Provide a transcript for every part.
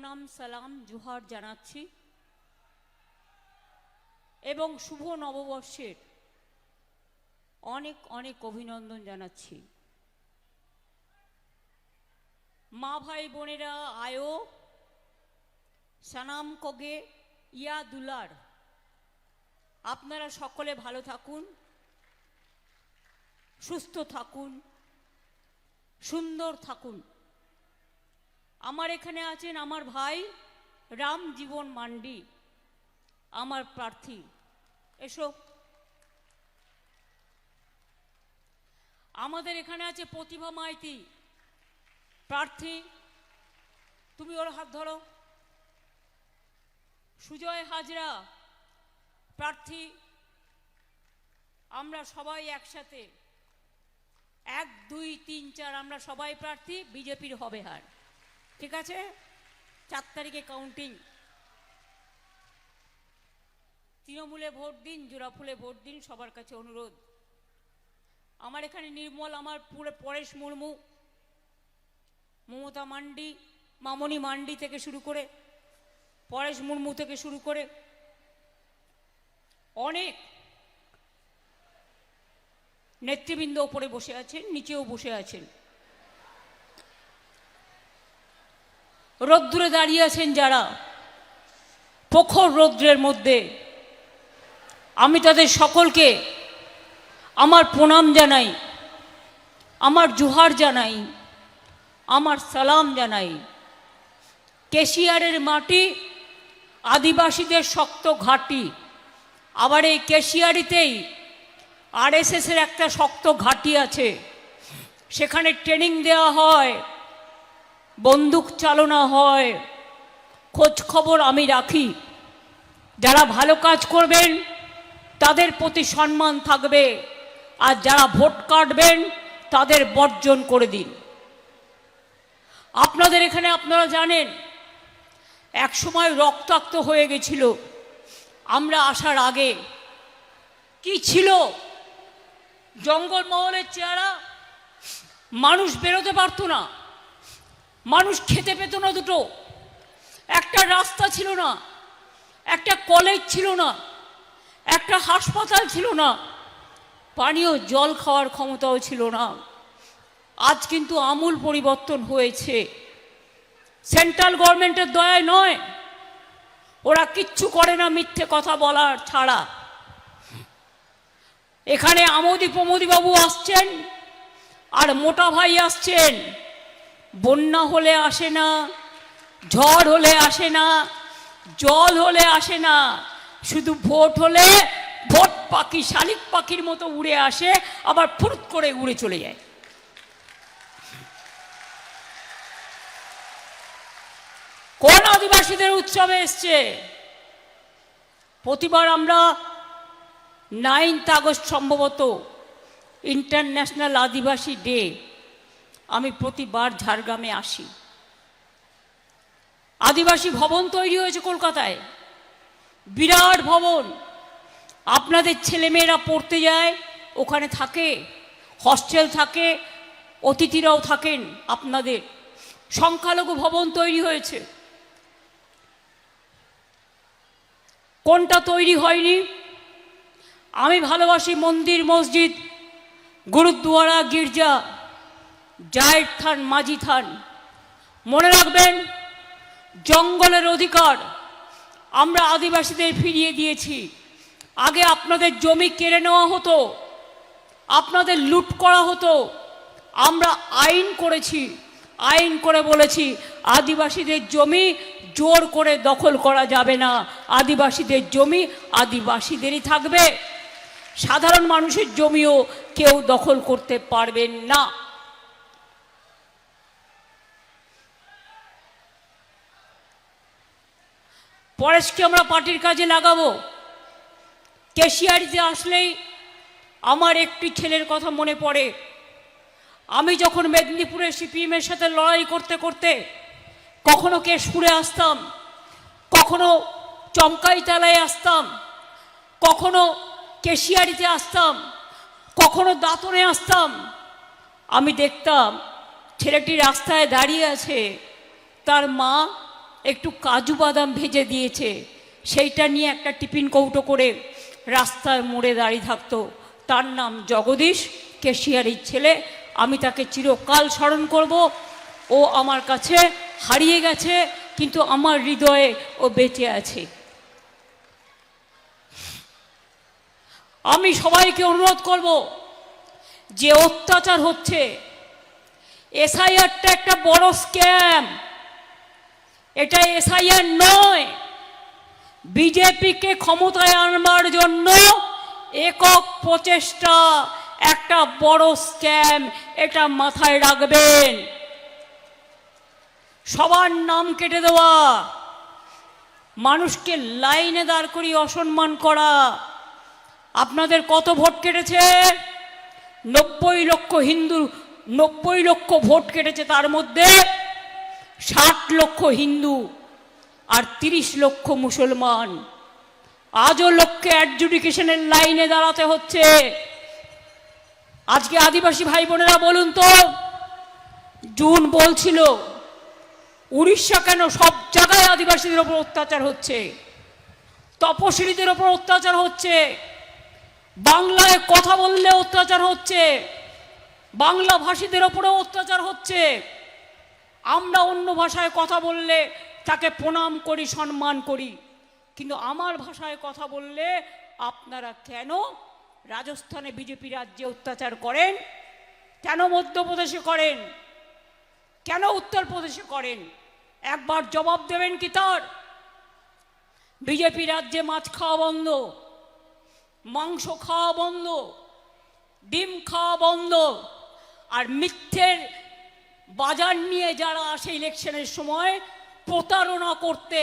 প্রণাম সালাম জোহার জানাচ্ছি এবং শুভ নববর্ষের অনেক অনেক অভিনন্দন জানাচ্ছি। মা ভাই বোনেরা আয়ো সানাম কোগে ইয়া দুলার, আপনারা সকলে ভালো থাকুন, সুস্থ থাকুন, সুন্দর থাকুন। আমার এখানে আছেন আমার ভাই রাম জীবন মান্ডি, আমার প্রার্থী। এসো। আমাদের এখানে আছে প্রতিভা মাইতি, প্রার্থী, তুমি ওর হাত ধরো। সুজয় হাজরা, প্রার্থী। আমরা সবাই একসাথে 1 2 3 4 আমরা সবাই প্রার্থী, বিজেপির হবে হার। ঠিক আছে? 4 তারিখে কাউন্টিং। তৃণমূলে ভোট দিন, জোড়াফুলে ভোট দিন, সবার কাছে অনুরোধ। আমার এখানে নির্মল, আমার পুরো পরেশ মুর্মু, মমতা মান্ডি, মামনি মান্ডি থেকে শুরু করে পরেশ মুর্মু থেকে শুরু করে অনেক নেতৃবৃন্দ উপরে বসে আছেন, নিচেও বসে আছেন, রৌদ্রে দাঁড়িয়ে আছেন যারা, প্রখর রৌদ্রের মধ্যে। আমি তাদের সকলকে আমার প্রণাম জানাই, আমার জোহার জানাই, আমার সালাম জানাই। কেশিয়ারের মাটি আদিবাসীদের শক্ত ঘাঁটি। আবার এই কেশিয়ারিতেই আরএসএসের একটা শক্ত ঘাঁটি আছে, সেখানে ট্রেনিং দেওয়া হয়, বন্দুক চালনা হয়, খোঁজ খবর আমি রাখি। যারা ভালো কাজ করবেন তাদের প্রতি সম্মান থাকবে, আর যারা ভোট কাটবেন তাদের বর্জন করে দিন। আপনাদের এখানে আপনারা জানেন এক সময় রক্তাক্ত হয়ে গেছিল। আমরা আসার আগে কি ছিল? জঙ্গলমহলের চেহারা, মানুষ বেরোতে পারতো না, মানুষ খেতে পেত না দুটো, একটা রাস্তা ছিল না, একটা কলেজ ছিল না, একটা হাসপাতাল ছিল না, পানীয় জল খাওয়ার ক্ষমতাও ছিল না। আজ কিন্তু আমূল পরিবর্তন হয়েছে। সেন্ট্রাল গভর্নমেন্টের দয়ায় নয়, ওরা কিচ্ছু করে না মিথ্যে কথা বলার ছাড়া। এখানে আমোদি প্রমোদি বাবু আসছেন, আর মোটা ভাই আসছেন। বন্যা হলে আসে না, ঝড় হলে আসে না, জল হলে আসে না, শুধু ভোট হলে ভোট পাখি শালিক পাখির মতো উড়ে আসে, আবার ফুরুত করে উড়ে চলে যায়। কোন আদিবাসীদের উৎসবে এসছে? প্রতিবার আমরা 9 আগস্ট সম্ভবত ইন্টারন্যাশনাল আদিবাসী ডে, আমি প্রতিবার ঝাড়গ্রামে আসি। আদিবাসী ভবন তৈরি হয়েছে কলকাতায়, বিরাট ভবন। আপনাদের ছেলেমেয়েরা পড়তে যায়, ওখানে থাকে, হস্টেল থাকে, অতিথিরাও থাকেন আপনাদের। সংখ্যালঘু ভবন তৈরি হয়েছে। কোনটা তৈরি হয়নি? আমি ভালোবাসি মন্দির, মসজিদ, গুরুদ্বারা, গির্জা, জায়ের থান, মাঝি থান। মনে রাখবেন, জঙ্গলের অধিকার আমরা আদিবাসীদের ফিরিয়ে দিয়েছি। আগে আপনাদের জমি কেড়ে নেওয়া হতো, আপনাদের লুট করা হতো। আমরা আইন করেছি, আইন করে বলেছি আদিবাসীদের জমি জোর করে দখল করা যাবে না, আদিবাসীদের জমি আদিবাসীদেরই থাকবে। সাধারণ মানুষের জমিও কেউ দখল করতে পারবেন না। পরেশকে আমরা পার্টির কাজে লাগাবো। কেশিয়ারিতে আসলেই আমার একটি ছেলের কথা মনে পড়ে। আমি যখন মেদিনীপুরে সিপিএমের সাথে লড়াই করতে করতে কখনো কেশপুরে আসতাম, কখনো চমকাইতলায় আসতাম, কখনো কেশিয়ারিতে আসতাম, কখনো দাঁতনে আসতাম, আমি দেখতাম ছেলেটি রাস্তায় দাঁড়িয়ে আছে, তার মা একটু কাজু বাদাম ভেজে দিয়েছে, সেইটা নিয়ে একটা টিফিন কৌটো করে রাস্তার মোড়ে দাঁড়িয়ে থাকতো। তার নাম জগদীশ, কেশিয়ারির ছেলে। আমি তাকে চিরকাল স্মরণ করব। ও আমার কাছে হারিয়ে গেছে, কিন্তু আমার হৃদয়ে ও বেঁচে আছে। আমি সবাইকে অনুরোধ করব, যে অত্যাচার হচ্ছে, এসআইআরটা একটা বড় স্ক্যাম। এটা এসআইআর নয়, বিজেপিকে ক্ষমতায় আনবার জন্য একক প্রচেষ্টা, একটা বড় স্ক্যাম। এটা মাথায় রাখবেন। সবার নাম কেটে দেওয়া, মানুষকে লাইনে দাঁড় করিয়ে অসম্মান করা। আপনাদের কত ভোট কেটেছে? 90 লক্ষ হিন্দু, 90 লক্ষ ভোট কেটেছে। তার মধ্যে 60 লক্ষ হিন্দু আর 30 লক্ষ মুসলমান। আজও লোককে অ্যাডজুডিকেশনের লাইনে দাঁড়াতে হচ্ছে। আজকে আদিবাসী ভাই বোনেরা বলুন তো, জুন বলছিল উড়িষ্যা কেন সব জায়গায় আদিবাসীদের ওপর অত্যাচার হচ্ছে, তপশিলীদের ওপর অত্যাচার হচ্ছে, বাংলায় কথা বললে অত্যাচার হচ্ছে, বাংলা ভাষীদের ওপরেও অত্যাচার হচ্ছে। আমরা অন্য ভাষায় কথা বললে তাকে প্রণাম করি, সম্মান করি, কিন্তু আমার ভাষায় কথা বললে আপনারা কেন রাজস্থানে বিজেপি রাজ্যে অত্যাচার করেন? কেন মধ্যপ্রদেশে করেন? কেন উত্তরপ্রদেশে করেন? একবার জবাব দেবেন কি তার? বিজেপি রাজ্যে মাছ খাওয়া বন্ধ, মাংস খাওয়া বন্ধ, ডিম খাওয়া বন্ধ। আর মিথ্যের বাজার নিয়ে যারা আসে ইলেকশনের সময় প্রতারণা করতে,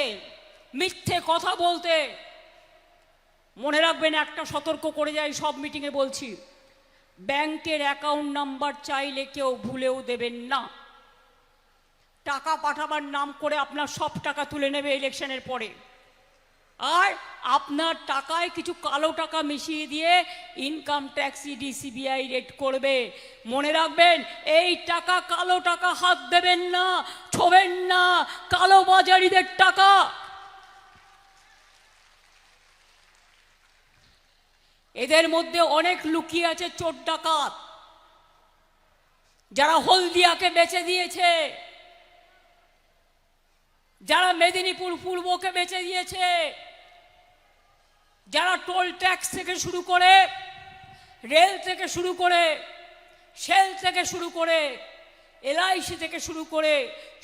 মিথ্যে কথা বলতে, মনে রাখবেন, একটা সতর্ক করে যাই, সব মিটিংয়ে বলছি, ব্যাংকের অ্যাকাউন্ট নাম্বার চাইলে কেউ ভুলেও দেবেন না। টাকা পাঠাবার নাম করে আপনার সব টাকা তুলে নেবে ইলেকশনের পরে, আর আপনার টাকায় কিছু কালো টাকা মিশিয়ে দিয়ে income tax, ED, CBI raid করবে। মনে রাখবেন, এই টাকা, কালো টাকা হাত দেবেন না, ছোবেন না, কালো বাজারিদের টাকা। এদের মধ্যে অনেক লুকিয়ে আছে চোর ডাকাত, যারা হলদিয়াকে বেচে দিয়েছে, যারা মেদিনীপুর পূর্বকে বেচে দিয়েছে, যারা টোল ট্যাক্স থেকে শুরু করে, রেল থেকে শুরু করে, সেল থেকে শুরু করে, এলআইসি থেকে শুরু করে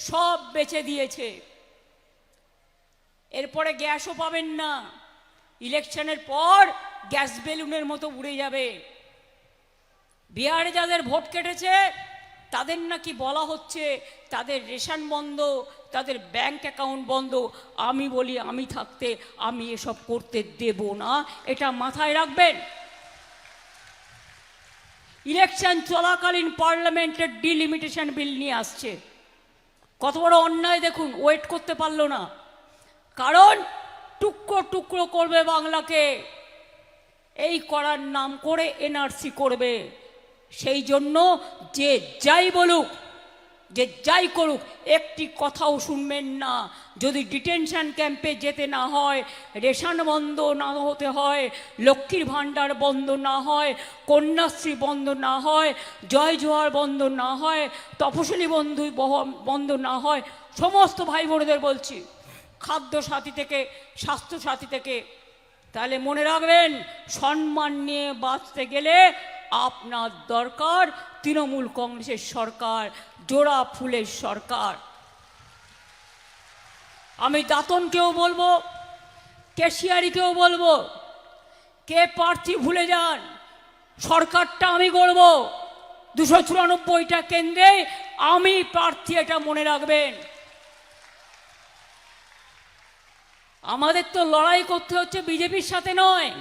সব বেচে দিয়েছে। এরপরে গ্যাসও পাবেন না, ইলেকশনের পর গ্যাস বেলুনের মতো উড়ে যাবে। বিহারে যাদের ভোট কেটেছে তাদের নাকি বলা হচ্ছে তাদের রেশন বন্ধ, তাদের ব্যাংক অ্যাকাউন্ট বন্ধ। আমি বলি, আমি থাকতে আমি এসব করতে দেব না, এটা মাথায় রাখবেন। ইলেকশন চলাকালীন পার্লামেন্টের ডিলিমিটেশন বিল নিয়ে আসছে। কত বড় অন্যায় দেখুন, ওয়েট করতে পারলো না, কারণ টুকরো টুকরো করবে বাংলাকে, এই করার নাম করে এনআরসি করবে। সেই জন্য যে যাই বলুক, যে যাই করুক, একটি কথাও শুনবেন না। যদি ডিটেনশন ক্যাম্পে যেতে না হয়, রেশন বন্ধ না হতে হয়, লক্ষ্মীর ভাণ্ডার বন্ধ না হয়, কন্যাশ্রী বন্ধ না হয়, জয় জোহার বন্ধ না হয়, তপশিলি বন্ধু বন্ধ না হয়, সমস্ত ভাই বোনেদের বলছি, খাদ্য সাথী থেকে স্বাস্থ্য সাথী থেকে, তাহলে মনে রাখবেন, সম্মান নিয়ে বাঁচতে গেলে আপনার দরকার তৃণমূল কংগ্রেসের সরকার, জোড়া ফুলের সরকার। আমি দাতনকেও বলবো, কেশিয়ারিকেও বলবো, কে প্রার্থী ভুলে যান, সরকারটা আমি গড়ব, 294টা কেন্দ্রে আমি প্রার্থী, এটা মনে রাখবেন। আমাদের তো লড়াই করতে হচ্ছে বিজেপির সাথে নয়,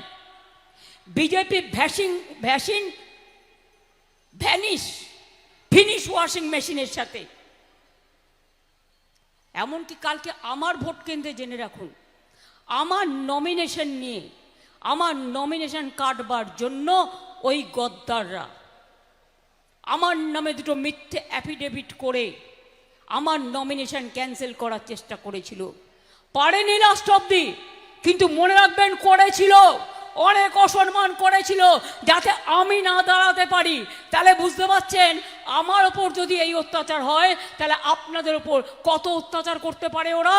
বিজেপি ফিনিশ ওয়াশিং মেশিনের সাথে। এমনকি কালকে আমার ভোট কেন্দ্রে জেনে রাখুন, আমার নমিনেশন নিয়ে, আমার নমিনেশন কাটবার জন্য ওই গদ্দাররা আমার নামে দুটো মিথ্যে অ্যাফিডেভিট করে আমার নমিনেশন ক্যান্সেল করার চেষ্টা করেছিল, পারেনি লাস্ট অবধি, কিন্তু মনে রাখবেন করেছিল, অনেক অসম্মান করেছিল যাতে আমি না দাঁড়াতে পারি। তাহলে বুঝতে পারছেন আমার ওপর যদি এই অত্যাচার হয় তাহলে আপনাদের ওপর কত অত্যাচার করতে পারে ওরা।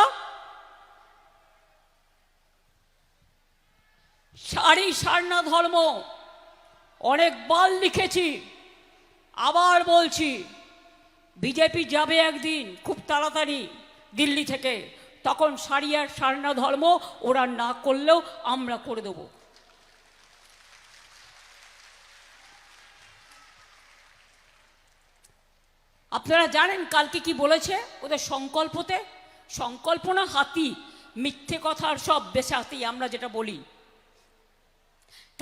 সারি সারনা ধর্ম অনেকবার লিখেছি, আবার বলছি, বিজেপি যাবে একদিন খুব তাড়াতাড়ি দিল্লি থেকে, তখন সারি আর সারনা ধর্ম ওরা না করলেও আমরা করে দেব। আপনারা জানেন কালকে কি বলেছে ওদের সংকল্পতে? সংকল্প না হাতি, মিথ্যে কথার সব বেসাতি আমরা যেটা বলি,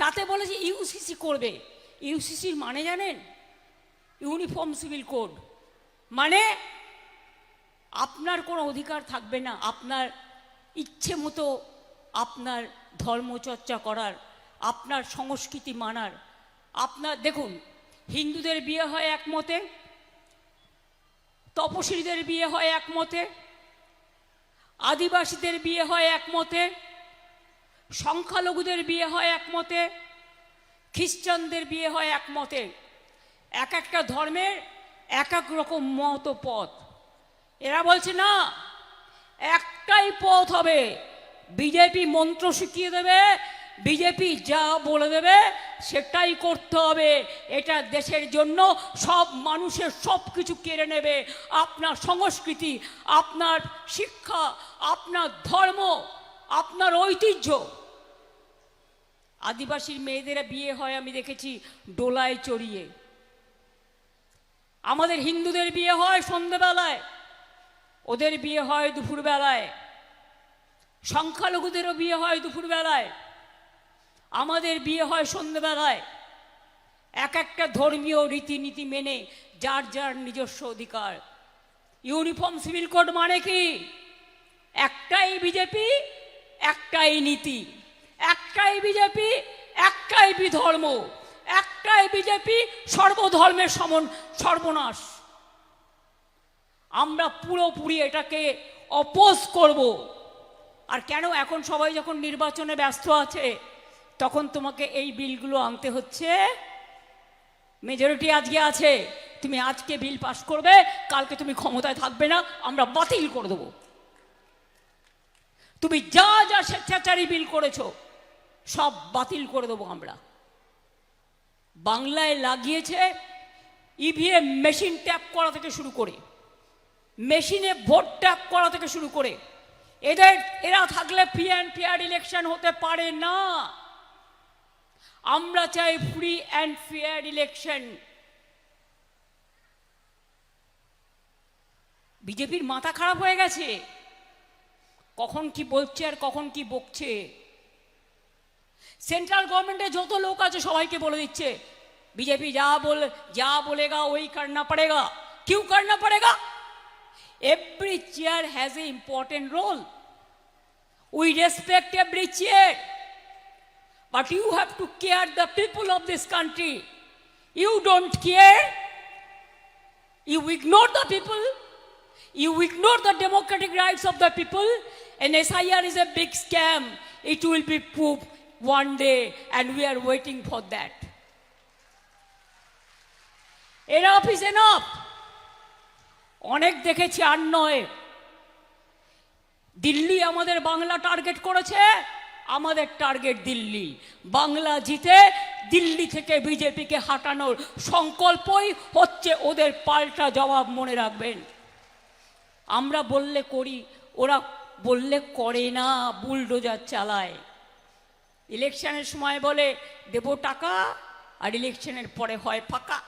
তাতে বলেছে ইউসিসি করবে। ইউসিসির মানে জানেন? Uniform civil code. মানে আপনার কোনো অধিকার থাকবে না আপনার ইচ্ছে মতো আপনার ধর্মচর্চা করার, আপনার সংস্কৃতি মানার। আপনার দেখুন, হিন্দুদের বিয়ে হয় একমতে, তপশিলীদের বিয়ে হয় একমতে, আদিবাসীদের বিয়ে হয় একমতে, সংখ্যালঘুদের বিয়ে হয় একমতে, খ্রিস্টানদের বিয়ে হয় একমতে। এক একটা ধর্মের এক এক রকম মত পথ। এরা বলছে না, একটাই পথ হবে, বিজেপি মন্ত্র শিখিয়ে দেবে, বিজেপি যা বলে দেবে সেটাই করতে হবে। এটা দেশের জন্য সব মানুষের সব কিছু কেড়ে নেবে, আপনার সংস্কৃতি, আপনার শিক্ষা, আপনার ধর্ম, আপনার ঐতিহ্য। আদিবাসীর মেয়েদেরা বিয়ে হয় আমি দেখেছি ডোলায় চড়িয়ে, আমাদের হিন্দুদের বিয়ে হয় সন্ধ্যেবেলায়, ওদের বিয়ে হয় দুপুরবেলায়, সংখ্যালঘুদেরও বিয়ে হয় দুপুরবেলায়, আমাদের বিয়ে হয় সন্ধ্যেবেলায়। এক একটা ধর্মীয় রীতিনীতি মেনে যার যার নিজস্ব অধিকার। ইউনিফর্ম সিভিল কোড মানে কি? একটাই বিজেপি, একটাই নীতি, একটাই বিজেপি, একটাই বিধর্ম, একটাই বিজেপি, সর্বধর্মের সর্বনাশ। আমরা পুরোপুরি এটাকে অপোজ করব। আর কেন? এখন সবাই যখন নির্বাচনে ব্যস্ত আছে তখন তোমাকে এই বিলগুলো আনতে হচ্ছে। মেজরিটি আজকে আছে, তুমি আজকে বিল পাস করবে, কালকে তুমি ক্ষমতায় থাকবে না, আমরা বাতিল করে দেবো। তুমি যা যা স্বেচ্ছাচারী বিল করেছো সব বাতিল করে দেবো আমরা। বাংলায় লাগিয়েছে ইভিএম মেশিন ট্যাপ করা থেকে শুরু করে, মেশিনে ভোট ট্যাপ করা থেকে শুরু করে, এরা থাকলে ফ্রি অ্যান্ড ফেয়ার ইলেকশন হতে পারে না। আমরা চাই ফ্রি অ্যান্ড ফেয়ার ইলেকশন। বিজেপির মাথা খারাপ হয়ে গেছে, কখন কি বলছে আর কখন কি বকছে। সেন্ট্রাল গভর্নমেন্টে যত লোক আছে সবাইকে বলে দিচ্ছে बीजेपी जा बोलेगा वही करना पड़ेगा। क्यों करना पड़ेगा? Every chair has an important role. We respect every chair, but you have to care the people of this country. You don't care. You ignore the people. You ignore the democratic rights of the people. And SIR is a big scam. It will be proved one day, and we are waiting for that. Enough is enough. অনেক দেখেছি আর নয়। দিল্লি আমাদের Bangla target করেছে, আমাদের target Delhi. Bangla জিতে দিল্লি থেকে বিজেপিকে হাঁটানোর সংকল্পই হচ্ছে ওদের পাল্টা জবাব, মনে রাখবেন। আমরা বললে করি, ওরা বললে করে না, বুলডোজার চালায়। ইলেকশনের সময় বলে দেব টাকা, আর ইলেকশনের পরে হয় ফাঁকা।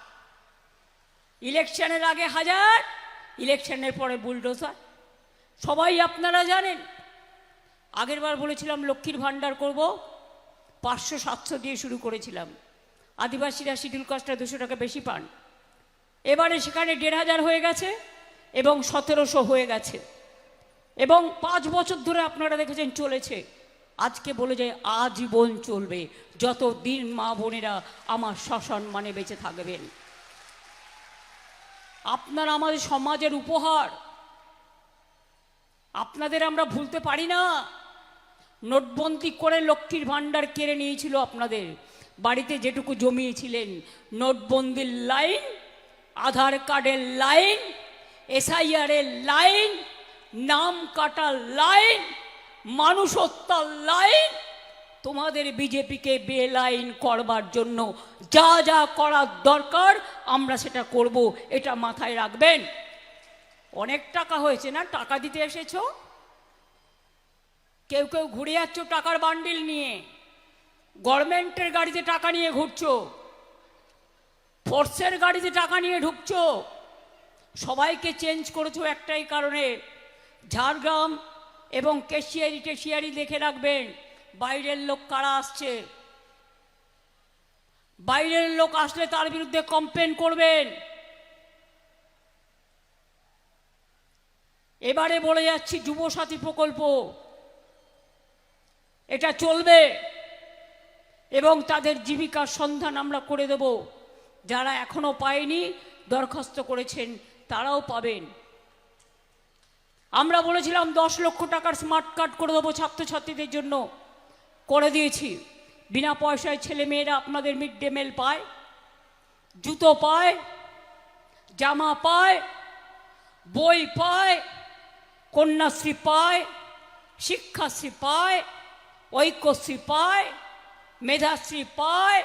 ইলেকশনের আগে 1000, ইলেকশনের পরে বুলডোজার। সবাই আপনারা জানেন, আগের বার বলেছিলাম লক্ষ্মীর ভাণ্ডার করব, 500-700 দিয়ে শুরু করেছিলাম। আদিবাসীরা শিডিউল কাস্টে 200 টাকা বেশি পান। এবারে সেখানে 1500 হয়ে গেছে এবং 1700 হয়ে গেছে, এবং 5 বছর ধরে আপনারা দেখেছেন চলেছে। আজকে বলে যায় আজীবন চলবে, যতদিন মা বোনেরা আমার সম্মানে বেঁচে থাকবেন। আপনারা আমাদের সমাজের উপহার, আপনাদের আমরা ভুলতে পারি না। নোটবন্দি করে লক্ষ্মীর ভাণ্ডার কেড়ে নিয়েছিল আপনাদের, বাড়িতে যেটুকু জমিয়েছিলেন। নোটবন্দির লাইন, আধার কার্ডের লাইন, এসআইআরের লাইন, নাম কাটার লাইন, মানুষ হত্যার লাইন, তোমাদের বিজেপিকে বেলাইন করবার জন্য যা যা করার দরকার আমরা সেটা করব, এটা মাথায় রাখবেন। অনেক টাকা হয়েছে না, টাকা দিতে এসেছো। কেউ কেউ ঘুরে যাচ্ছ টাকার বান্ডিল নিয়ে, গভর্নমেন্টের গাড়িতে টাকা নিয়ে ঘুরছো, ফোর্সের গাড়িতে টাকা নিয়ে ঢুকছো। সবাইকে চেঞ্জ করেছো একটাই কারণে, ঝাড়গ্রাম এবং কেশিয়ারি দেখে রাখবেন বাইরের লোক কারা আসছে। বাইরের লোক আসলে তার বিরুদ্ধে কমপ্লেন করবেন। এবারে বলে যাচ্ছি, যুবসাথী প্রকল্প এটা চলবে এবং তাদের জীবিকার সন্ধান আমরা করে দেব। যারা এখনো পায়নি, দরখাস্ত করেছেন, তারাও পাবেন। আমরা বলেছিলাম 10 লক্ষ টাকার স্মার্ট কার্ড করে দেবো ছাত্রছাত্রীদের জন্য, করে দিয়েছি। বিনা পয়সায় ছেলে মেয়েরা আপনাদের মিড ডে মিল পায়, জুতো পায়, জামা পায়, বই পায়, কন্যাশ্রী পায়, শিক্ষাশ্রী পায়, ঐক্যশ্রী পায়, মেধাশ্রী পায়,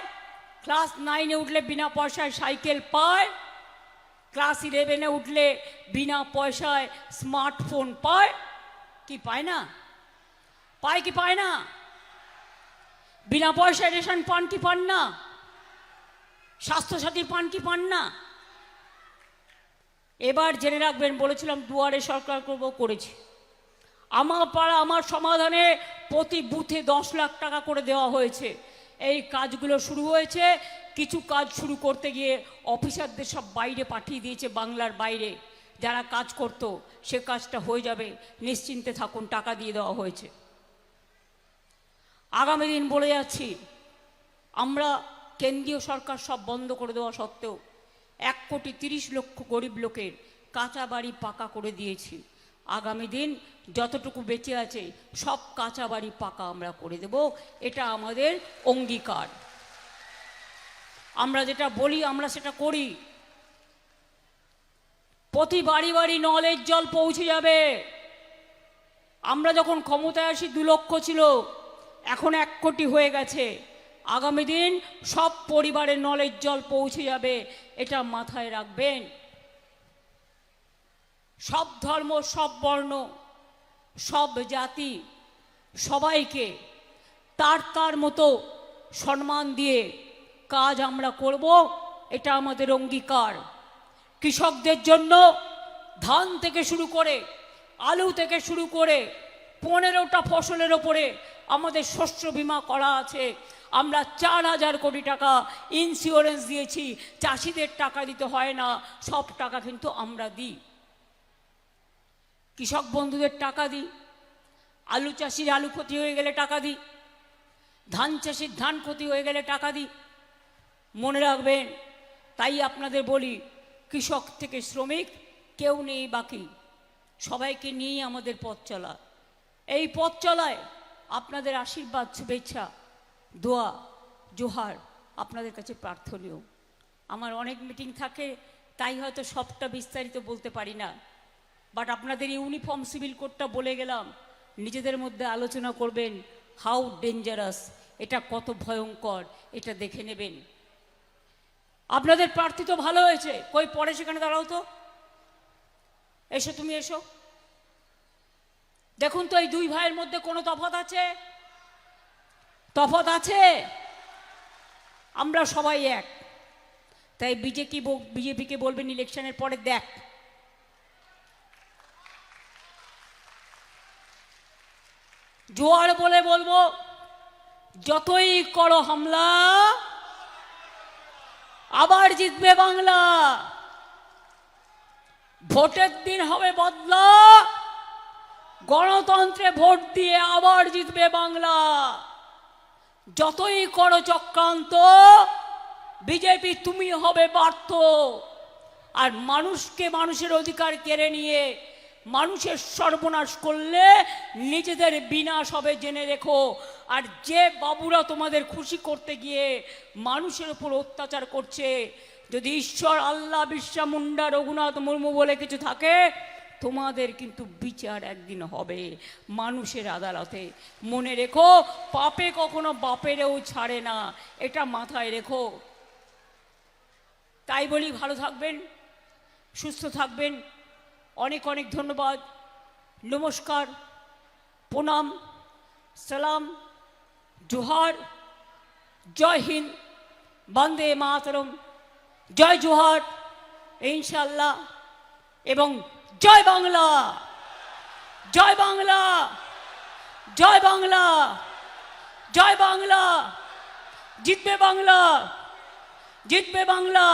ক্লাস 9-এ উঠলে বিনা পয়সায় সাইকেল পায়, ক্লাস 11-এ উঠলে বিনা পয়সায় স্মার্টফোন পায়। কি পায় না? পায় কি পায় না? বিনা পয়সায় রেশন পান কি পান না? স্বাস্থ্যসাথী পান কি পান না? এবার জেনে রাখবেন, বলেছিলাম দুয়ারে সরকার করব, করেছি। আমার পাড়া আমার সমাধানে প্রতি বুথে 10 লাখ টাকা করে দেওয়া হয়েছে। এই কাজগুলো শুরু হয়েছে। কিছু কাজ শুরু করতে গিয়ে অফিসারদের সব বাইরে পাঠিয়ে দিয়েছে, বাংলার বাইরে। যারা কাজ করত সে কাজটা হয়ে যাবে, নিশ্চিন্তে থাকুন, টাকা দিয়ে দেওয়া হয়েছে। আগামী দিন বলে যাচ্ছি, আমরা কেন্দ্রীয় সরকার সব বন্ধ করে দেওয়া সত্ত্বেও 1,30,00,000 গরিব লোকের কাঁচা বাড়ি পাকা করে দিয়েছি। আগামী দিন যতটুকু বেঁচে আছে সব কাঁচা বাড়ি পাকা আমরা করে দেব, এটা আমাদের অঙ্গীকার। আমরা যেটা বলি আমরা সেটা করি। প্রতি বাড়ি বাড়ি নলের জল পৌঁছে যাবে। আমরা যখন ক্ষমতায় আসি 2 লক্ষ ছিল, এখন 1 কোটি হয়ে গেছে। আগামী দিন সব পরিবারে নলের জল পৌঁছে যাবে, এটা মাথায় রাখবেন। সব ধর্ম, সব বর্ণ, সব জাতি, সবাইকে তার তার মতো সম্মান দিয়ে কাজ আমরা করব, এটা আমাদের অঙ্গীকার। কৃষকদের জন্য ধান থেকে শুরু করে, আলু থেকে শুরু করে 15টা ফসলের ওপরে আমাদের শস্য বীমা করা আছে। আমরা 4,000 কোটি টাকা ইন্স্যুরেন্স দিয়েছি। চাষিদের টাকা দিতে হয় না, সব টাকা কিন্তু আমরা দিই। কৃষক বন্ধুদের টাকা দিই, আলু চাষির আলু ক্ষতি হয়ে গেলে টাকা দিই, ধান চাষির ধান ক্ষতি হয়ে গেলে টাকা দিই। মনে রাখবেন, তাই আপনাদের বলি, কৃষক থেকে শ্রমিক কেউ নেই বাকি, সবাইকে নিয়েই আমাদের পথ চলা। এই পথ চলায় আপনাদের আশীর্বাদ, শুভেচ্ছা, দোয়া, জোহার আপনাদের কাছে প্রার্থনীয়। আমার অনেক মিটিং থাকে, তাই হয়তো সবটা বিস্তারিত বলতে পারি না। বাট আপনাদের ইউনিফর্ম সিভিল কোডটা বলে গেলাম, নিজেদের মধ্যে আলোচনা করবেন, হাউ ডেঞ্জারাস, এটা কত ভয়ঙ্কর, এটা দেখে নেবেন। আপনাদের প্রার্থী তো ভালো হয়েছে, কই পরে সেখানে দাঁড়াও তো, এসো, তুমি এসো। দেখুন তো এই 2 ভাইয়ের মধ্যে কোনো তফাৎ আছে? তফাৎ আছে? আমরা সবাই এক। তাই বিজেপিকে বলবেন ইলেকশনের পরে, দেখ জোয়ার বলে বলবো, যতই করো হামলা আবার জিতবে বাংলা। ভোটের দিন হবে বদলা, গণতন্ত্রে ভোট দিয়ে আবার জিতবে বাংলা। যতই করো চক্রান্ত, বিজেপি তুমি হবে ব্যর্থ। আর মানুষকে, মানুষের অধিকার কেড়ে নিয়ে মানুষের সর্বনাশ করলে নিজেদের বিনাশ হবে জেনে রেখো। আর যে বাবুরা তোমাদের খুশি করতে গিয়ে মানুষের উপর অত্যাচার করছে, যদি ঈশ্বর, আল্লাহ, বিরসা মুন্ডা, রঘুনাথ মুর্মু বলে কিছু থাকে, তোমাদের কিন্তু বিচার একদিন হবে মানুষের আদালতে। মনে রেখো, পাপে কখনো বাপেরেও ছাড়ে না, এটা মাথায় রেখো। তাই বলি, ভালো থাকবেন, সুস্থ থাকবেন। অনেক অনেক ধন্যবাদ, নমস্কার, প্রণাম, সালাম, জোহার, জয় হিন্দ, বন্দে মাতরম, জয় জোহার, ইনশাল্লাহ, এবং জয় বাংলা, জয় বাংলা, জয় বাংলা, জয় বাংলা। জিতবে বাংলা, জিতবে বাংলা,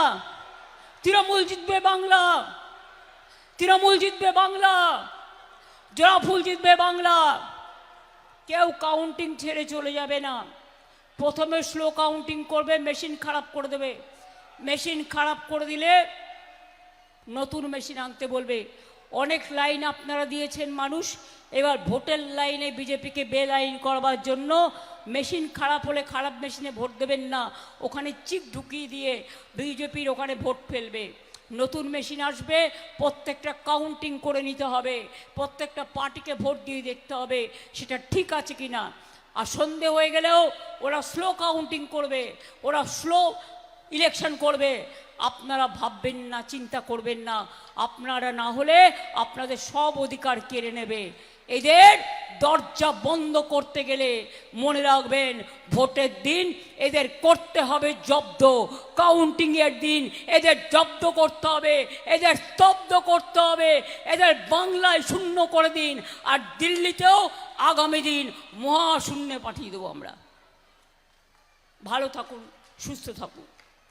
তৃণমূল জিতবে বাংলা, তৃণমূল জিতবে বাংলা, জোড়া ফুল জিতবে বাংলা। কেউ কাউন্টিং ছেড়ে চলে যাবে না। প্রথমে স্লো কাউন্টিং করবে, মেশিন খারাপ করে দেবে। মেশিন খারাপ করে দিলে নতুন মেশিন আনতে বলবে। অনেক লাইন আপনারা দিয়েছেন মানুষ, এবার ভোটের লাইনে বিজেপিকে বেলাইন করবার জন্য মেশিন খারাপ হলে খারাপ মেশিনে ভোট দেবেন না, ওখানে চিপ ঢুকিয়ে দিয়ে বিজেপির ওখানে ভোট ফেলবে। নতুন মেশিন আসবে, প্রত্যেকটা কাউন্টিং করে নিতে হবে, প্রত্যেকটা পার্টিকে ভোট দিয়ে দেখতে হবে সেটা ঠিক আছে কি না। আর সন্ধে হয়ে গেলেও ওরা স্লো কাউন্টিং করবে, ওরা স্লো ইলেকশন করবে। আপনারা ভাববেন না, চিন্তা করবেন না, আপনারা না হলে আপনাদের সব অধিকার কেড়ে নেবে। এদের দরজা বন্ধ করতে গেলে মনে রাখবেন, ভোটের দিন এদের করতে হবে জব্দ, কাউন্টিংয়ের দিন এদের জব্দ করতে হবে, এদের স্তব্ধ করতে হবে, এদের বাংলায় শূন্য করে দিন। আর দিল্লিতেও আগামী দিন মহাশূন্যে পাঠিয়ে দেবো আমরা। ভালো থাকুন, সুস্থ থাকুন।